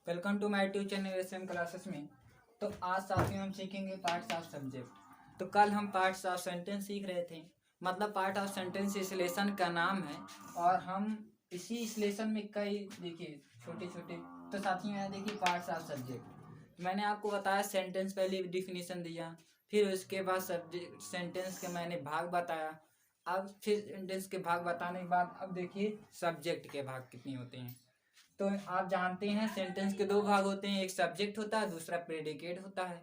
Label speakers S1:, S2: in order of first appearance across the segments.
S1: Welcome to my tube channel SM classes में। तो आज साथियों हम सीखेंगे पार्ट्स ऑफ सब्जेक्ट। तो कल हम पार्ट्स ऑफ सेंटेंस सीख रहे थे, मतलब पार्ट ऑफ सेंटेंस इस लेसन का नाम है और हम इसी इस लेसन में कई देखिए छोटे छोटे। तो साथियों यहाँ देखिए पार्ट्स ऑफ सब्जेक्ट मैंने आपको बताया, सेंटेंस पहले डिफिनीशन दिया, फिर उसके बाद सब्जेक्ट सेंटेंस के मैंने भाग बताया। अब फिर सेंटेंस के भाग बताने के बाद अब देखिए सब्जेक्ट के भाग कितने होते हैं। तो आप जानते हैं सेंटेंस के दो भाग होते हैं, एक सब्जेक्ट होता है, दूसरा प्रेडिकेट होता है।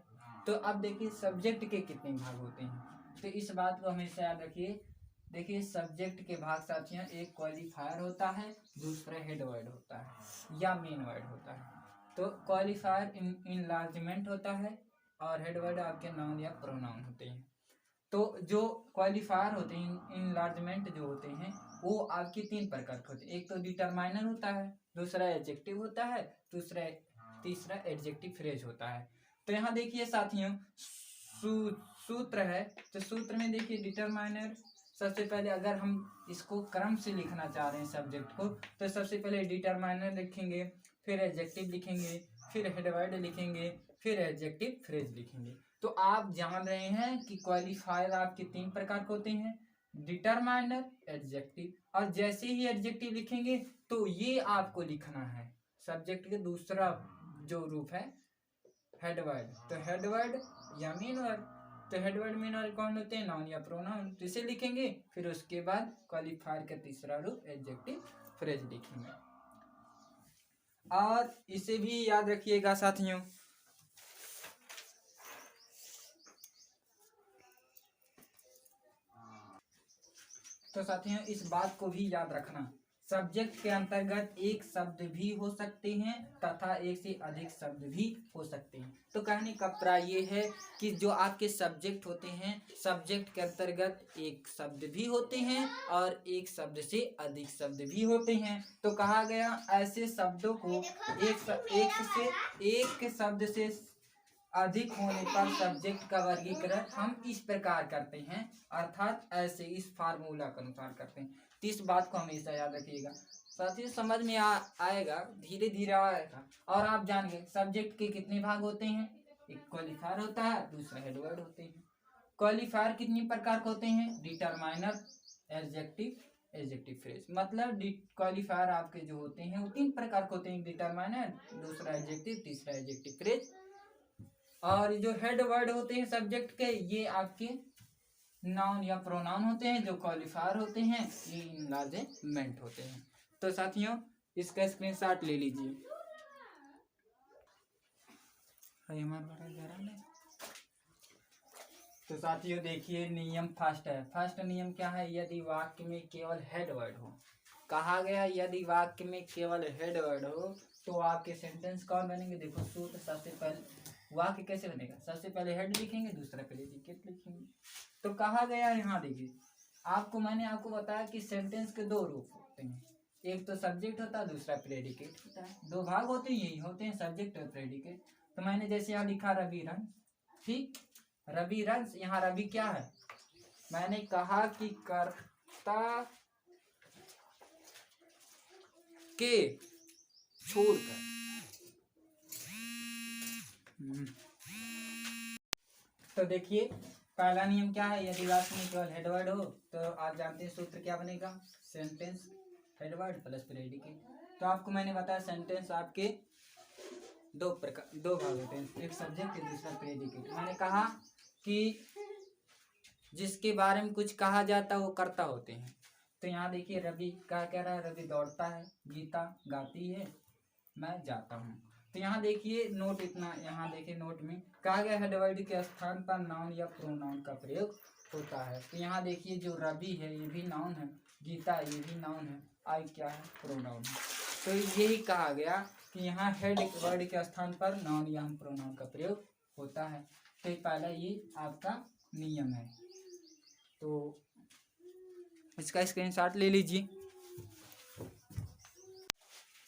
S1: तो अब देखिए सब्जेक्ट के कितने भाग होते हैं, तो इस बात को हमेशा याद रखिए। देखिए सब्जेक्ट के भाग साथियों, एक क्वालिफायर होता है, दूसरा हेड वर्ड होता है या मेन वर्ड होता है। तो क्वालिफायर इनलार्जमेंट होता है और हेड वर्ड आपके नाउन या प्रोनाउन होते हैं। तो जो क्वालिफायर होते हैं इनलार्जमेंट जो होते हैं वो आपके तीन प्रकार के होते हैं। एक तो डिटरमाइनर होता है, दूसरा एडजेक्टिव होता है, तीसरा एडजेक्टिव फ्रेज होता है। तो यहाँ देखिए साथियों सूत्र है, तो सूत्र में देखिए डिटरमाइनर सबसे पहले, अगर हम इसको क्रम से लिखना चाह रहे हैं सब्जेक्ट को, तो सबसे पहले डिटरमाइनर लिखेंगे, फिर एडजेक्टिव लिखेंगे, फिर हेडवर्ड लिखेंगे, फिर एडजेक्टिव फ्रेज लिखेंगे। तो आप जान रहे हैं कि क्वालिफायर आपके तीन प्रकार के होते हैं, डिटरमाइनर, एडजेक्टिव, और जैसे ही एडजेक्टिव लिखेंगे तो ये आपको लिखना है सब्जेक्ट के दूसरा जो रूप है हेडवर्ड। तो हेडवर्ड या मेन वर्ड, तो हेडवर्ड मेन वर्ड कौन होते हैं, नाउन या प्रोनाउन, तो इसे लिखेंगे। फिर उसके बाद क्वालिफायर का तीसरा रूप एडजेक्टिव फ्रेज लिखेंगे। और इसे भी याद रखिएगा साथियों, तो साथियों इस बात को भी याद रखना, सब्जेक्ट के अंतर्गत एक शब्द भी हो सकते हैं तथा एक से अधिक शब्द भी हो सकते हैं। तो कहने का अभिप्राय ये है कि जो आपके सब्जेक्ट होते हैं, सब्जेक्ट के अंतर्गत एक शब्द भी होते हैं और एक शब्द से अधिक शब्द भी होते हैं। तो कहा गया ऐसे शब्दों को एक शब्द से अधिक होने पर सब्जेक्ट का वर्गीकरण हम इस प्रकार करते हैं, अर्थात ऐसे इस फार्मूला के अनुसार करते हैं। तो इस बात को हमेशा याद रखिएगा, साथियों समझ में आएगा, धीरे धीरे आएगा। और आप जानिए सब्जेक्ट के कितने भाग होते हैं, एक क्वालिफायर होता है, दूसरा हेडवर्ड होते हैं। क्वालिफायर कितनी प्रकार के होते हैं, डिटरमाइनर, एडजेक्टिव, एडजेक्टिव फ्रेज। मतलब क्वालिफायर आपके जो होते हैं वो तीन प्रकार के होते हैं, डिटरमाइनर, दूसरा एडजेक्टिव, तीसरा एडजेक्टिव फ्रेज। और जो हेड वर्ड होते हैं सब्जेक्ट के, ये आपके नाउन या प्रोनाउन होते हैं। जो क्वालिफायर होते हैं ये इनलार्जमेंट होते हैं। तो साथियों इसका स्क्रीनशॉट ले लीजिए। तो साथियों देखिए नियम फर्स्ट है, फर्स्ट नियम क्या है, यदि वाक्य में केवल हेड वर्ड हो, कहा गया यदि वाक्य में केवल हेड वर्ड हो तो आपके सेंटेंस कौन बनेंगे। देखो सूत्र, सबसे पहले वाक्य कैसे बनेगा, सबसे पहले हेड लिखेंगे, दूसरा प्रेडिकेट लिखेंगे। तो कहा गया यहाँ देखिए मैंने आपको बताया कि सेंटेंस के दो रूप होते हैं, एक तो सब्जेक्ट होता है, दूसरा प्रेडिकेट होता है। दो भाग होते हैं, यही होते हैं सब्जेक्ट और प्रेडिकेट। तो मैंने जैसे यहाँ लिखा रवि रंग, ठीक, रवि रंग, यहाँ रवि क्या है, मैंने कहा कि कर्ता के छोड़कर। तो देखिए पहला नियम क्या है, यदि वाक्य में केवल हेडवर्ड हो तो आप जानते हैं सूत्र क्या बनेगा, सेंटेंस हेडवर्ड प्लस प्रेडिकेट। तो आपको मैंने बताया सेंटेंस आपके दो भाग होते हैं, एक सब्जेक्ट दूसरा प्रेडिकेट। मैंने कहा कि जिसके बारे में कुछ कहा जाता है वो कर्ता होते हैं। तो यहाँ देखिए रवि क्या कह रहा है, रवि दौड़ता है, गीता गाती है, मैं जाता हूँ। तो यहाँ देखिए नोट इतना, यहाँ देखिए नोट में कहा गया हेडवर्ड के स्थान पर नाउन या प्रोनाउन का प्रयोग होता है। तो यहाँ देखिए जो रवि है ये भी नाउन है, गीता ये भी नाउन है, आई क्या है, प्रोनाउन है। तो यही कहा गया कि यहाँ हेड वर्ड के स्थान पर नाउन या प्रोनाउन का प्रयोग होता है। तो पहला ये आपका नियम है, तो इसका स्क्रीनशॉट ले लीजिए।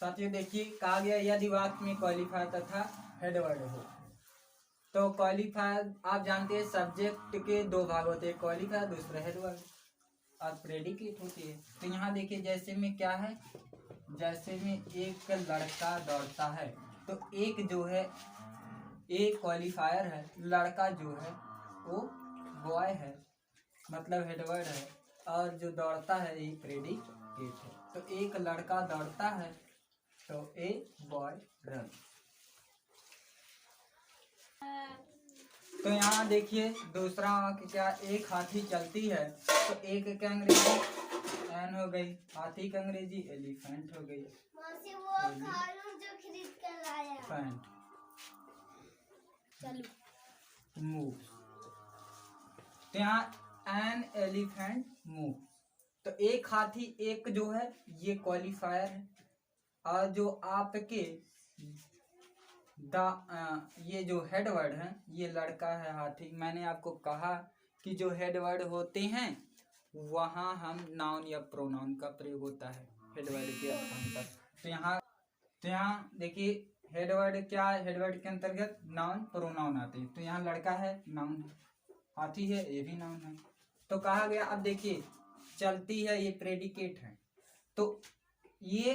S1: साथियों देखिए कहा गया यदि वाक्य में क्वालिफायर तथा हेडवर्ड हो, तो क्वालिफायर आप जानते हैं सब्जेक्ट के दो भाग होते हैं, क्वालिफायर दूसरा हेडवर्ड और प्रेडिकेट होती है। तो यहाँ देखिए जैसे में क्या है, जैसे में एक लड़का दौड़ता है, तो एक जो है एक क्वालिफायर है, लड़का जो है वो बॉय है, मतलब हेडवर्ड है, और जो दौड़ता है ये प्रेडिकेट है। तो एक लड़का दौड़ता है तो ए बॉय रन। तो यहाँ देखिए दूसरा वाक्य क्या, एक हाथी चलती है, तो एक क्या अंग्रेजी एन हो गई, हाथी का अंग्रेजी एलिफेंट हो गई, एलिफेंट मूव। तो यहाँ एन एलिफेंट मूव, तो एक हाथी एक जो है ये क्वालिफायर है, और जो आपके ये जो हेड वर्ड है ये लड़का है हाथी। मैंने आपको कहा कि जो हेड वर्ड होते हैं वहाँ हम नाउन या प्रोनाउन का प्रयोग होता है हेड वर्ड के स्थान पर। तो यहाँ देखिए हेड वर्ड क्या है, हेड वर्ड के अंतर्गत नाउन प्रोनाउन आते हैं। तो यहाँ लड़का है नाउन है, हाथी है ये भी नाउन है। तो कहा गया, अब देखिए चलती है ये प्रेडिकेट है, तो ये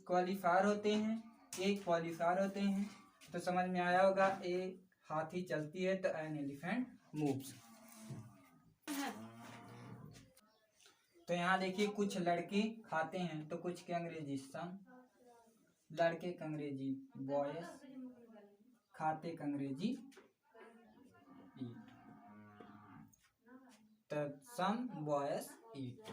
S1: क्वालिफायर होते हैं, एक क्वालिफायर होते हैं। तो समझ में आया होगा, ए हाथी चलती है तो एन एलिफेंट मूव्स। तो यहाँ देखिए कुछ लड़के खाते हैं, तो कुछ के अंग्रेजी सम, लड़के का अंग्रेजी बॉयज, खाते का अंग्रेजी ईट, तो सम बॉयज ईट।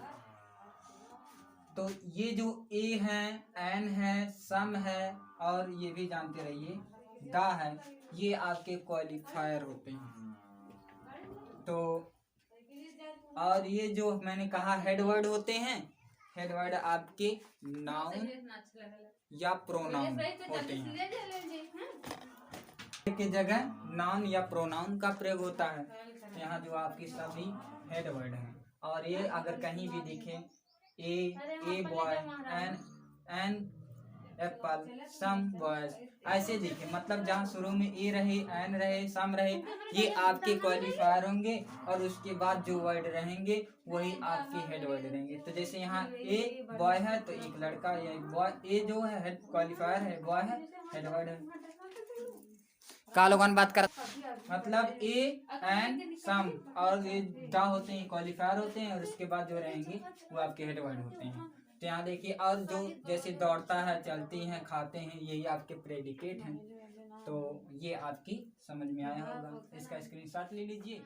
S1: तो ये जो ए है, एन है, सम है, और ये भी जानते रहिए द है, ये आपके क्वालिफायर होते हैं। तो और ये जो मैंने कहा हेड वर्ड होते हैं, हेड वर्ड आपके नाउन या प्रोनाउन होते हैं, के जगह नाउन या प्रोनाउन का प्रयोग होता है। यहाँ जो आपके सभी हेड वर्ड हैं, और ये अगर कहीं भी दिखे a boy, an apple, some boys, ऐसे दिखे, मतलब जहाँ शुरू में ए रहे, एन रहे, सम रहे, ये आपके क्वालिफायर होंगे, और उसके बाद जो वर्ड रहेंगे वही आपके हेड वर्ड रहेंगे। तो जैसे यहाँ ए बॉय है तो एक लड़का, ये बॉय, ए जो है हेड क्वालिफायर है, बॉय है हेड वर्ड है। कालोगन बात कर, मतलब ए एंड सम और ये द होते हैं क्वालिफायर होते हैं, और उसके बाद जो रहेंगे वो आपके हेड वर्ड होते हैं। तो यहाँ देखिए, और जो जैसे दौड़ता है, चलती हैं, खाते हैं, यही आपके प्रेडिकेट हैं। तो ये आपकी समझ में आया होगा, इसका स्क्रीनशॉट ले लीजिए।